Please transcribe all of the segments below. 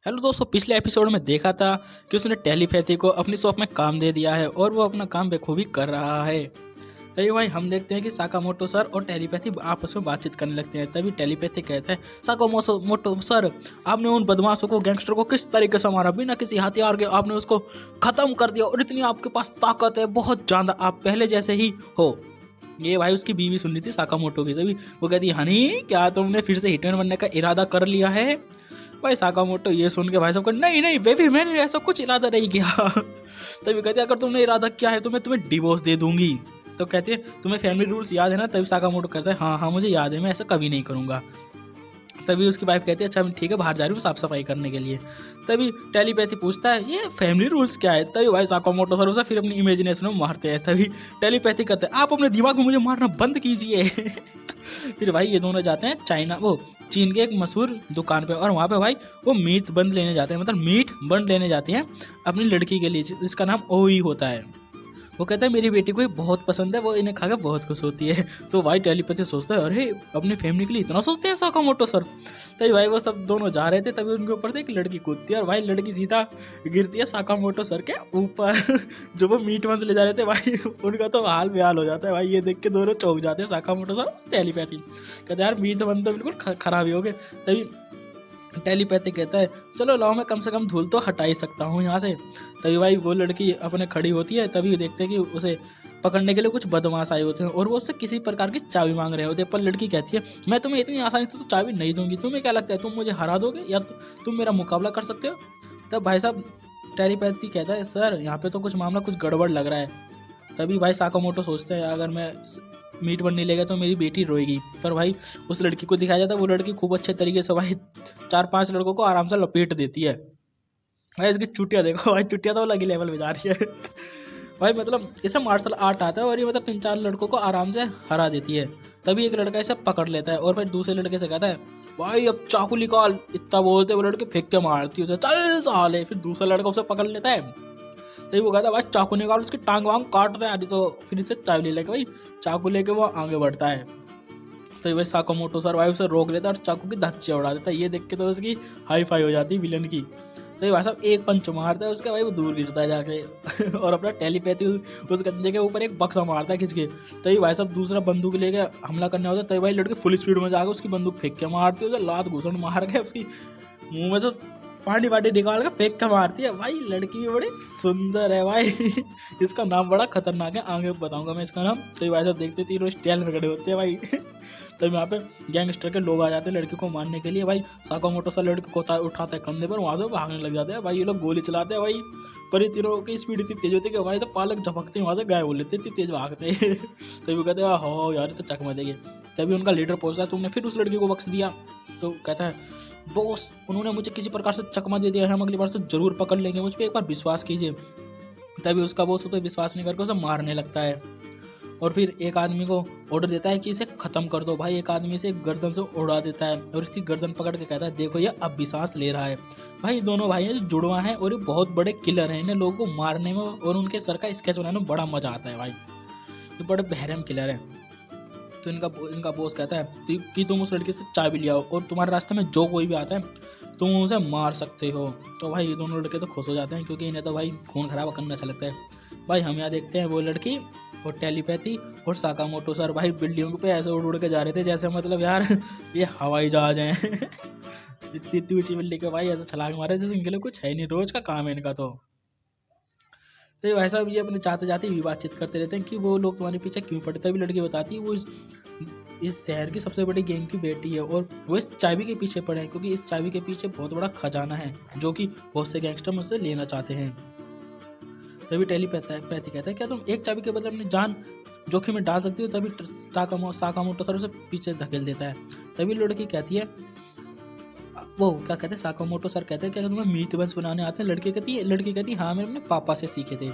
Hello दोस्तों, पिछले episode में देखा था कि उसने टेलीपैथी को अपनी शॉप में काम दे दिया है और वो अपना काम बखूबी कर रहा है। तभी भाई हम देखते हैं कि साकामोटो सर और टेलीपैथी आपस में बातचीत करने लगते हैं। तभी टेलीपैथी कहता है, साकामोटो सर, आपने उन बदमाशों को, गैंगस्टर को किस तरीके से मारा, बिना किसी हथियार के आपने उसको खत्म कर दिया और इतनी आपके पास ताकत है, बहुत ज्यादा, आप पहले जैसे ही हो। ये भाई उसकी बीवी सुन रही थी साकामोटो की। तभी वो कहती है, हनी क्या तुमने फिर से हिटमैन बनने का इरादा कर लिया है? भाई साकामोटो ये सुन के भाई साहब को, नहीं नहीं बेबी, मैंने ऐसा कुछ इरादा नहीं किया। तभी कहते, अगर तुमने इरादा किया है तो मैं तुम्हें डिवोर्स दे दूंगी। तो कहते हैं, तुम्हें फैमिली रूल्स याद है ना? तभी साकामोटो कहता है, हाँ हाँ मुझे याद है, मैं ऐसा कभी नहीं करूंगा। तभी उसकी वाइफ कहती है, अच्छा ठीक है, बाहर जा रही हूँ साफ सफाई करने के लिए। तभी टेलीपैथी पूछता है, ये फैमिली रूल्स क्या है? तभी भाई साकामोटो सर उसे फिर अपनी इमेजिनेशन में मारते हैं। तभी टेलीपैथी करते हैं, आप अपने दिमाग में मुझे मारना बंद कीजिए। फिर भाई ये दोनों जाते हैं चाइना, वो चीन के एक मशहूर दुकान पे, और वहाँ पे भाई वो मीट बंद लेने जाते हैं, मतलब मीट बंद लेने जाते हैं अपनी लड़की के लिए, जिसका नाम ओई होता है। वो कहता है, मेरी बेटी को ये बहुत पसंद है, वो इन्हें खाकर बहुत खुश होती है। तो भाई टेलीपैथी सोचता है, अरे अपनी फैमिली के लिए इतना सोचते हैं साकामोटो सर। तभी भाई वो सब दोनों जा रहे थे, तभी उनके ऊपर से एक लड़की कूदती है और भाई लड़की सीधा गिरती है साकामोटो सर के ऊपर। जो वो मीट बंद ले जा रहे थे भाई, उनका तो हाल बेहाल हो जाता है भाई। ये देख के दोनों चौंक जाते हैं, साकामोटो सर, टेलीपैथी। कहते हैं, यार मीट बंद तो बिल्कुल खराब ही हो गए। तभी टेलीपैथी कहता है, चलो लाओ, मैं कम से कम धूल तो हटा ही सकता हूँ यहाँ से। तभी भाई वो लड़की अपने खड़ी होती है। तभी देखते हैं कि उसे पकड़ने के लिए कुछ बदमाश आए होते हैं और वो उससे किसी प्रकार की चाबी मांग रहे होते हैं। पर लड़की कहती है, मैं तुम्हें इतनी आसानी से तो चाबी नहीं दूंगी, तुम्हें क्या लगता है तुम मुझे हरा दोगे या तुम मेरा मुकाबला कर सकते हो? तब भाई साहब टेलीपैथी कहता है, सर यहाँ पे तो कुछ मामला कुछ गड़बड़ लग रहा है। तभी भाई साकामोटो सोचते हैं, अगर मैं मीट बन नहीं लेगा तो मेरी बेटी रोएगी। पर भाई उस लड़की को दिखाया जाता है, वो लड़की खूब अच्छे तरीके से भाई 4-5 लड़कों को आराम से लपेट देती है। भाई इसकी चुटिया देखो भाई, चुटिया तो अलग ही लेवल में जा रही है। भाई मतलब इसे मार्शल आर्ट आता है और ये मतलब 3-4 लड़कों को आराम से हरा देती है। तभी एक लड़का इसे पकड़ लेता है और फिर दूसरे लड़के से कहता है, भाई अब चाकू निकाल। इतना बोलते वो लड़के फेंक के मारती है उसे, चल साले। फिर दूसरा लड़का उसे पकड़ लेता है। तो वो कहता है, भाई चाकू निकाल, उसकी टांग वांग काट दे यार। तो फिर इससे चाबी ले लेके भाई चाकू लेके वो आगे बढ़ता है। तो भाई साकामोटो सर भाई उसे रोक लेता है और चाकू की धच्चियाँ उड़ा देता है। ये देख के तो उसकी हाई फाई हो जाती है विलन की। तो ये भाई साहब एक पंच मारता है उसका, भाई वो दूर गिरता है जाके। और अपना टेलीपैथी उस गंजे के ऊपर एक बक्सा मारता है खींच के। तो ये भाई साहब दूसरा बंदूक लेके हमला करने होता है। तो भाई लड़के फुल स्पीड में जाकर उसकी बंदूक फेंक के मारती है, उसे लात घूसन मार के उसकी मुंह में से पानी वाटी निकाल कर फेंक के मारती है। भाई लड़की भी बड़ी सुंदर है भाई। इसका नाम बड़ा खतरनाक है, आगे बताऊंगा मैं इसका नाम। तो ये भाई साहब देखते तीनों स्टाइल में खड़े होते हैं भाई। तो यहाँ पे गैंगस्टर के लोग आ जाते हैं लड़की को मारने के लिए। भाई साकामोटो सा लड़की को उठाता है कंधे पर, वहां से भागने लग जाते हैं। भाई ये लोग गोली चलाते हैं भाई, पर ये तीनों की स्पीड इतनी तेज होती है कि भाई तो पालक झपकते हैं, वहां से गायब हो लेते, इतनी तेज भागते हैं। तभी वो कहते हैं, हो यार तो चकमा देंगे। तभी उनका लीडर पहुंचता है, तुमने फिर उस लड़की को बख्श दिया? तो कहता है, बॉस उन्होंने मुझे किसी प्रकार से चकमा दे दिया है, हम अगली बार से जरूर पकड़ लेंगे, मुझ पर एक बार विश्वास कीजिए। तभी उसका बॉस उस पर विश्वास नहीं करके उसे मारने लगता है और फिर एक आदमी को ऑर्डर देता है कि इसे खत्म कर दो। भाई एक आदमी से गर्दन से उड़ा देता है और इसकी गर्दन पकड़ के कहता है, देखो ये अब भी सांस ले रहा है। भाई दोनों भाई हैं जो जुड़वा हैं और ये बहुत बड़े किलर हैं, इन्हें लोगों को मारने में और उनके सर का स्केच बनाने में बड़ा मजा आता है। भाई ये बड़े बहरम किलर हैं। तो इनका बॉस कहता है कि तुम उस लड़के से चाबी ले आओ और तुम्हारे रास्ते में जो कोई भी आता है तुम उसे मार सकते हो। तो भाई ये दोनों लड़के तो खुश हो जाते हैं, क्योंकि इन्हें तो भाई खून खराब करना अच्छा लगता है। भाई हम यहाँ देखते हैं वो लड़की और टेलीपैथी और साकामोटो सर भाई बिल्डिंग पे ऐसे उड़ उड़ के जा रहे थे जैसे मतलब यार ये हवाई जहाज हैं। इतनी ऊंची बिल्डिंग पे भाई ऐसे छलांग मारे जैसे इनके लिए कुछ है नहीं, रोज का काम है इनका। तो भाई साहब ये अपने चाहते जाते भी बातचीत करते रहते हैं कि वो लोग तुम्हारे पीछे क्यों पड़े। तभी लड़की बताती है, वो इस शहर की सबसे बड़ी गैंग की बेटी है और वो इस चाबी के पीछे पड़े हैं, क्योंकि इस चाबी के पीछे बहुत बड़ा खजाना है जो कि बहुत से गैंगस्टर मुझसे लेना चाहते हैं। तभी टेलीपैथी कहता है, क्या तुम एक चाबी के बदले अपनी जान जोखिम में डाल सकती हो? तभी साकामोटो सर उसे पीछे धकेल देता है। तभी लड़की कहती है, वो क्या कहते हैं, साकामोटो सर कहते हैं, क्या तुम्हें मीट बंस बनाने आते हैं? लड़की कहती है हाँ, मैंने अपने पापा से सीखे थे।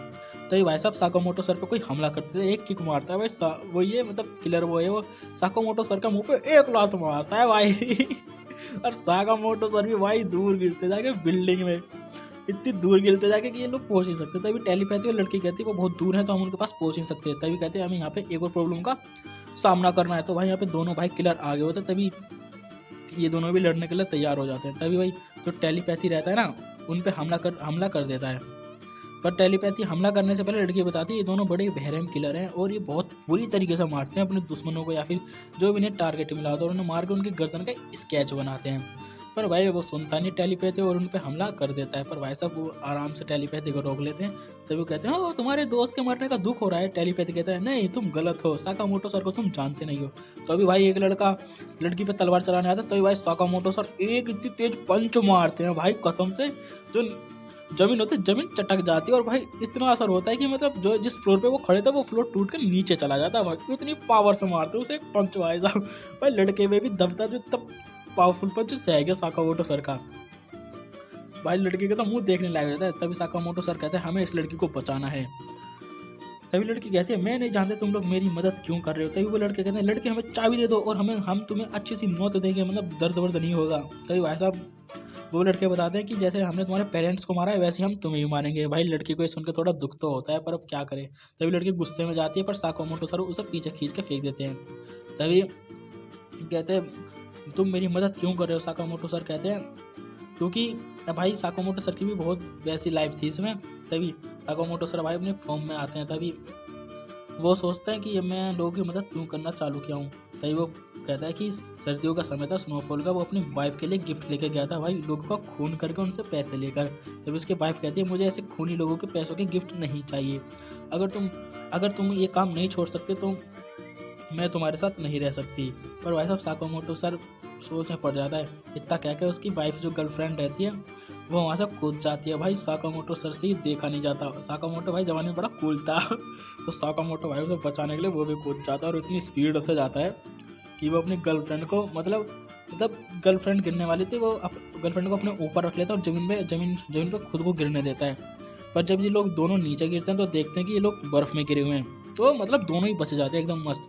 तो ये भाई साहब साकामोटो सर पे कोई हमला करते थे, एक किक मारता है भाई वो ये मतलब किलर वो है, वो साकामोटो सर का मुंह पे एक लात मारता है भाई। और साकामोटो सर भी भाई दूर गिरते जाके बिल्डिंग में, इतनी दूर गिरते जाके कि ये लोग पहुंच नहीं सकते। तभी टेलीपैथी और लड़की कहती है वो बहुत दूर है तो हम उनके पास पहुंच नहीं सकते। तभी कहते हैं हमें यहाँ पे एक और प्रॉब्लम का सामना करना है। तो भाई यहाँ पे दोनों भाई किलर आगे होते। तभी ये दोनों भी लड़ने के लिए तैयार हो जाते हैं। तभी भाई जो टेलीपैथी रहता है ना, उन पे हमला कर देता है। पर टेलीपैथी हमला करने से पहले लड़की बताती है ये दोनों बड़े बहरम किलर हैं और ये बहुत बुरी तरीके से मारते हैं अपने दुश्मनों को, या फिर जो भी इन्हें टारगेट मिला होता है उन्हें मार के उनकी गर्दन का स्केच बनाते हैं। पर भाई वो सुनता नहीं टेलीपैथी और उन पे हमला कर देता है। पर भाई साहब वो आराम से टेलीपैथी को रोक लेते हैं। तभी वो कहते हैं ओ तुम्हारे दोस्त के मरने का दुख हो रहा है। टेलीपैथी कहता है नहीं तुम गलत हो, साकामोटो सर को तुम जानते नहीं हो। तो अभी भाई एक लड़का लड़की पे तलवार चलाने आता है, तो भाई साकामोटो सर एक इतनी तेज पंच मारते हैं भाई कसम से, जो जमीन होती है जमीन चटक जाती है। और भाई इतना असर होता है कि मतलब जो जिस फ्लोर पे वो खड़े थे वो फ्लोर टूट कर नीचे चला जाता है। भाई इतनी पावर से मारते उसे एक पंच भाई साहब, भाई लड़के में भी दबता जो तब पावरफुल पंच सह गया साकामोटो सर का। भाई लड़के का तो मुंह देखने लग जाता है। तभी साकामोटो सर कहते हैं हमें इस लड़की को बचाना है। तभी लड़की कहती है मैं नहीं जानते तुम लोग मेरी मदद क्यों कर रहे हो। तभी वो लड़के कहते हैं लड़के हमें चाबी दे दो और हम तुम्हें अच्छी सी मौत देंगे, मतलब दर्द वर्द नहीं होगा। तभी भाई साहब वो लड़के बताते हैं कि जैसे हमने तुम्हारे पेरेंट्स को मारा है वैसे हम तुम्हें भी मारेंगे। भाई लड़की को सुनकर थोड़ा दुख तो होता है पर अब क्या करे। तभी लड़की गुस्से में जाती है पर साकामोटो सर उसे पीछे खींच के फेंक देते हैं। तभी कहते हैं तुम मेरी मदद क्यों कर रहे हो। साकामोटो सर कहते हैं क्योंकि भाई साकामोटो सर की भी बहुत वैसी लाइफ थी इसमें। तभी साकामोटो सर भाई अपने फॉर्म में आते हैं। तभी वो सोचते हैं कि मैं लोगों की मदद क्यों करना चालू किया हूँ। तभी वो कहता है कि सर्दियों का समय था, स्नोफॉल का, वो अपनी वाइफ के लिए गिफ्ट लेके गया था भाई लोगों का खून करके उनसे पैसे लेकर। तभी उसकी वाइफ कहती है मुझे ऐसे खूनी लोगों के पैसों के गिफ्ट नहीं चाहिए। अगर तुम ये काम नहीं छोड़ सकते तो मैं तुम्हारे साथ नहीं रह सकती। पर भाई साहब साकामोटो सर सोच में पड़ जाता है। इतना क्या क्या उसकी वाइफ जो गर्लफ्रेंड रहती है वो वहाँ से कूद जाती है। भाई साकामोटो सर से ही देखा नहीं जाता। साकामोटो भाई जवानी में बड़ा कूल था तो साकामोटो भाई उसे बचाने के लिए वो भी कूद जाता है और इतनी स्पीड से जाता है कि वो अपनी गर्लफ्रेंड को मतलब गर्लफ्रेंड गिरने वाली थी वो गर्लफ्रेंड को अपने ऊपर रख लेता है और जमीन पर खुद को गिरने देता है। पर जब ये लोग दोनों नीचे गिरते हैं तो देखते हैं कि ये लोग बर्फ में गिरे हुए हैं, तो मतलब दोनों ही बच जाते हैं एकदम मस्त।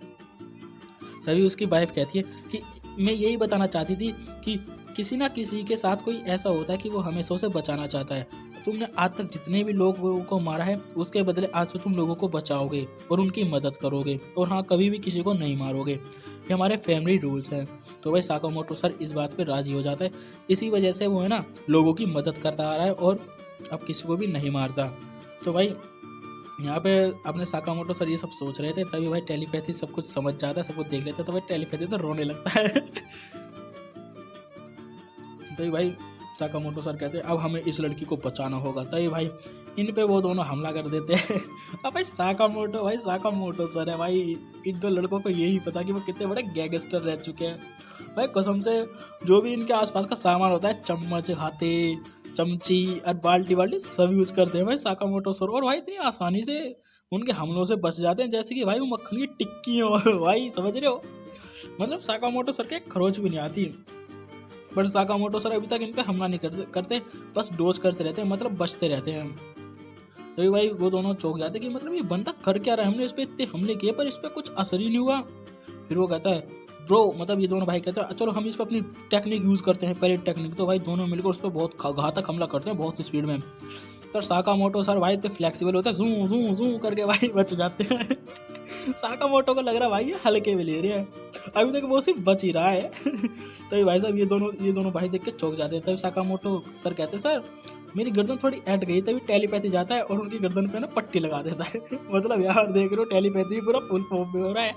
तभी उसकी वाइफ कहती है कि मैं यही बताना चाहती थी कि किसी ना किसी के साथ कोई ऐसा होता है कि वो हमेशा उसे बचाना चाहता है। तुमने आज तक जितने भी लोगों को मारा है उसके बदले आज से तुम लोगों को बचाओगे और उनकी मदद करोगे, और हाँ कभी भी किसी को नहीं मारोगे, ये हमारे फैमिली रूल्स हैं। तो भाई साकामोटो सर इस बात पे राजी हो जाता है। इसी वजह से वो है ना लोगों की मदद करता आ रहा है और अब किसी को भी नहीं मारता। तो भाई यहाँ पे अपने साकामोटो सर ये सब सोच रहे थे। तभी भाई टेलीपैथी सब कुछ समझ जाता है, सब कुछ देख लेता है। तो भाई टेलीपैथी तो रोने लगता है तो भाई साकामोटो सर कहते हैं अब हमें इस लड़की को बचाना होगा। तभी भाई इन पे वो दोनों हमला कर देते हैं अब भाई साकामोटो सर है भाई, इन दो लड़कों को यही पता कि वो कितने बड़े गैंगस्टर रह चुके हैं। भाई कसम से जो भी इनके आसपास का सामान होता है, चम्मच, हाथे, चमची और बाल्टी सब यूज करते हैं भाई साकामोटो सर, और भाई इतनी आसानी से उनके हमलों से बच जाते हैं जैसे कि भाई वो मक्खन की टिक्की हो भाई, समझ रहे हो। मतलब साकामोटो सर के खरोच भी नहीं आती। पर साकामोटो सर अभी तक इन पे हमला नहीं करते, बस डोज करते रहते हैं, मतलब बचते रहते हैं। तो भाई वो दोनों चौंक जाते कि मतलब ये बंदा कर क्या रहा है, हमने इस पे इतने हमले किए पर इस पे कुछ असर ही नहीं हुआ। फिर वो कहता है ब्रो, मतलब ये दोनों भाई कहते हैं चलो हम इस पर अपनी टेक्निक यूज़ करते हैं, पहले टेक्निक। तो भाई दोनों मिलकर उस पर बहुत घातक हमला करते हैं बहुत स्पीड में। पर साकामोटो सर भाई इतने फ्लेक्सिबल होता है, जू जू जू करके भाई बच जाते हैं साकामोटो को लग रहा है भाई ये हल्के में ले रहे हैं, अभी तक वो सिर्फ बच ही रहा है तो भाई साहब ये दोनों भाई देख के चौंक जाते हैं। तभी साकामोटो सर कहते हैं सर मेरी गर्दन थोड़ी ऐट गई। तभी टेलीपैथी जाता है और उनकी गर्दन पे ना पट्टी लगा देता है मतलब यार देख रहे हो टेलीपैथी पूरा फुल फॉर्म में हो रहा है।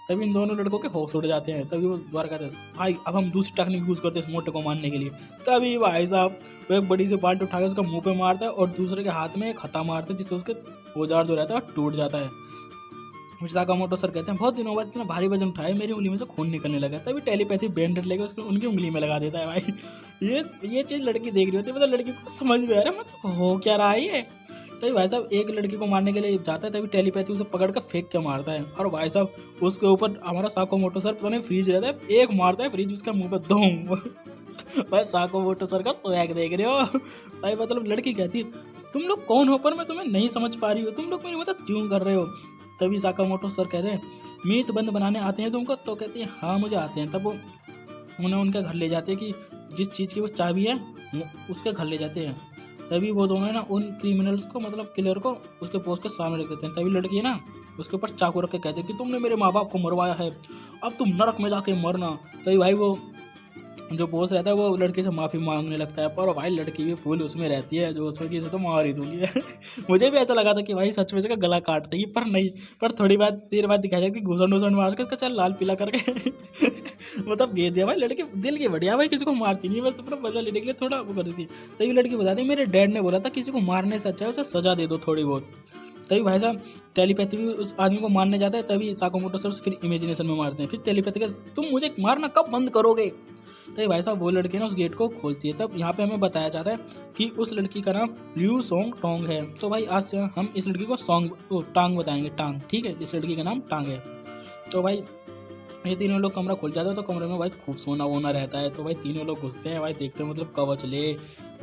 तभी इन दोनों लड़कों के होश उड़ जाते हैं। तभी वो दोबारा कहते हैं भाई अब हम दूसरी टेक्निक यूज़ करते हैं इस मोटे को मारने के लिए। तभी भाई साहब वो एक बड़ी सी बाल्टी उठा के उसका मुंह पे मारता है और दूसरे के हाथ में एक हथा मारता है जिससे उसके औजार जो रहता है टूट जाता है। साकामोटो सर कहते हैं बहुत दिनों बाद कि भारी वजन उठाए मेरी उंगली में से खून निकलने लगा। तभी टेलीपैथी बैंडेड लेके उसको उनकी उंगली में लगा देता है भाई। ये चीज़ लड़की देख रही होती है, मतलब लड़की को समझ में आ रहा है मतलब हो क्या रहा है ये। तभी भाई साहब एक लड़की को मारने के लिए जाता है, तभी टेलीपैथी उसे पकड़ कर फेंक के मारता है और भाई साहब उसके ऊपर हमारा साकामोटो सर पता नहीं फ्रीज रहता है, एक मारता है फ्रीज उसका मुंह पर धूम भाई साकामोटो सर का स्वैग देख रहे हो भाई। मतलब लड़की कहती है तुम लोग कौन हो, पर मैं तुम्हें नहीं समझ पा रही हूँ, तुम लोग मेरी मदद क्यों कर रहे हो। तभी साकामोटो सर कहते हैं मीट बंद बनाने आते हैं तुमको। तो कहती है हाँ मुझे आते हैं। तब वो उन्हें उनके घर ले जाते हैं कि जिस चीज़ की वो चाबी है उसके घर ले जाते हैं। तभी वो दोनों ना उन क्रिमिनल्स को मतलब किलर को उसके पोस्ट के सामने रख देते हैं। तभी लड़की है ना उसके ऊपर चाकू रख के कहते हैं कि तुमने मेरे माँ बाप को मरवाया है, अब तुम नरक में जाके मरना। तभी भाई वो जो बॉस रहता है वो लड़के से माफ़ी मांगने लगता है, पर भाई लड़की भी फुल उसमें रहती है, जो उसमें कि इसे तो मार ही दूंगी। मुझे भी ऐसा लगा था कि भाई सच में इसका गला काट देगी, पर नहीं। पर थोड़ी बात देर बाद दिखाया जाए कि घूसन घूसन मार के उसका चल लाल पीला करके मतलब घेर दिया। भाई लड़के दिल की बढ़िया, भाई किसी को मारती नहीं, बस अपना बदला लेने के लिए थोड़ा वो करती थी। तभी लड़की बताती मेरे डैड ने बोला था किसी को मारने से अच्छा है उसे सजा दे दो थोड़ी बहुत। तभी भाई साहब टेलीपैथी भी उस आदमी को मारने जाता है, तभी साकामोटो सर फिर इमेजिनेशन में मारते हैं। फिर टेलीपैथी का तुम मुझे मारना कब बंद करोगे। तो भाई साहब वो लड़की ना उस गेट को खोलती है। तब यहाँ पे हमें बताया जाता है कि उस लड़की का नाम ल्यू सोंग टोंग है। तो भाई आज से हम इस लड़की को टांग बताएंगे, टांग, ठीक है। इस लड़की का नाम टांग है। तो भाई ये तीनों लोग कमरा खुल जाता है, तो कमरे में भाई खूब सोना वोना रहता है। तो भाई तीनों लोग घुसते हैं, भाई देखते हैं मतलब कवच ले,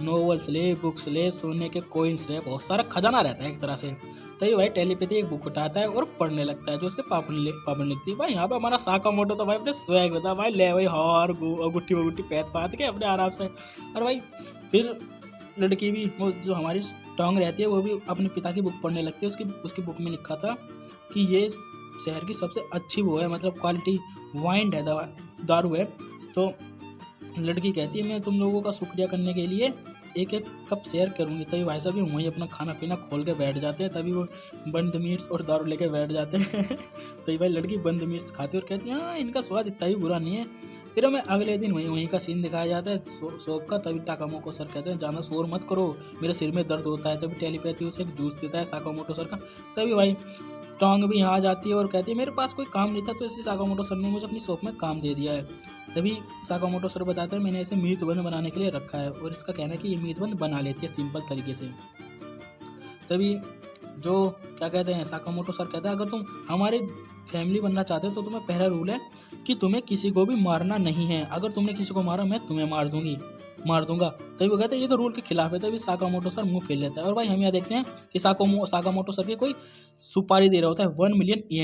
नोवेल्स ले, बुक्स ले, सोने के कोइंस ले, बहुत सारा खजाना रहता है एक तरह से। तो ये भाई टेलीपैथी एक बुक उठाता है और पढ़ने लगता है, जो उसके पापा ने लिखती है। भाई यहाँ पे हमारा साकामोटो तो भाई अपने स्वैग होता है, भाई ले भाई हार गुट्टी वुट्टी पैथ पात के अपने आराम से। और भाई फिर लड़की भी, वो जो हमारी टोंग रहती है, वो भी अपने पिता की बुक पढ़ने लगती है। उसकी बुक में लिखा था कि ये शहर की सबसे अच्छी वो है, मतलब क्वालिटी वाइन है, दारू है। तो लड़की कहती है मैं तुम लोगों का शुक्रिया करने के लिए एक एक कप शेयर करूंगी। तभी भाई साहब भी वहीं अपना खाना पीना खोल के बैठ जाते हैं। तभी वो बंद मिर्च और दारू लेके बैठ जाते हैं। तभी भाई लड़की बंद मिर्च खाती है और कहती है हाँ इनका स्वाद इतना ही बुरा नहीं है। फिर हमें अगले दिन वहीं का सीन दिखाया जाता है शॉप का। तभी साकामोटो सर कहते हैं ज़्यादा शोर मत करो, मेरे सिर में दर्द होता है। तभी टेलीपैथी उसे एक जूस देता है साकामोटो सर का। तभी भाई टोंग भी यहाँ आ जाती है और कहती है मेरे पास कोई काम नहीं था, तो इसलिए साकामोटो सर ने मुझे अपनी शॉप में काम दे दिया है। तभी साकामोटो सर बताता है मैंने इसे मीतबंद बनाने के लिए रखा है, और इसका कहना है कि ये मीतबंद बना लेती है सिंपल तरीके से। तभी जो क्या कहते हैं साकामोटो सर कहता है अगर तुम हमारी फैमिली बनना चाहते हो तो तुम्हें पहला रूल है कि तुम्हें किसी को भी मारना नहीं है। अगर तुमने किसी को मारा मैं तुम्हें मार दूंगा। तभी वो कहते हैं ये तो रूल के खिलाफ है। तभी साकामोटो सर मुंह फेर लेता है। और भाई हम यहाँ देखते हैं कि साकामोटो सर की कोई सुपारी दे रहा होता है 1 मिलियन येन।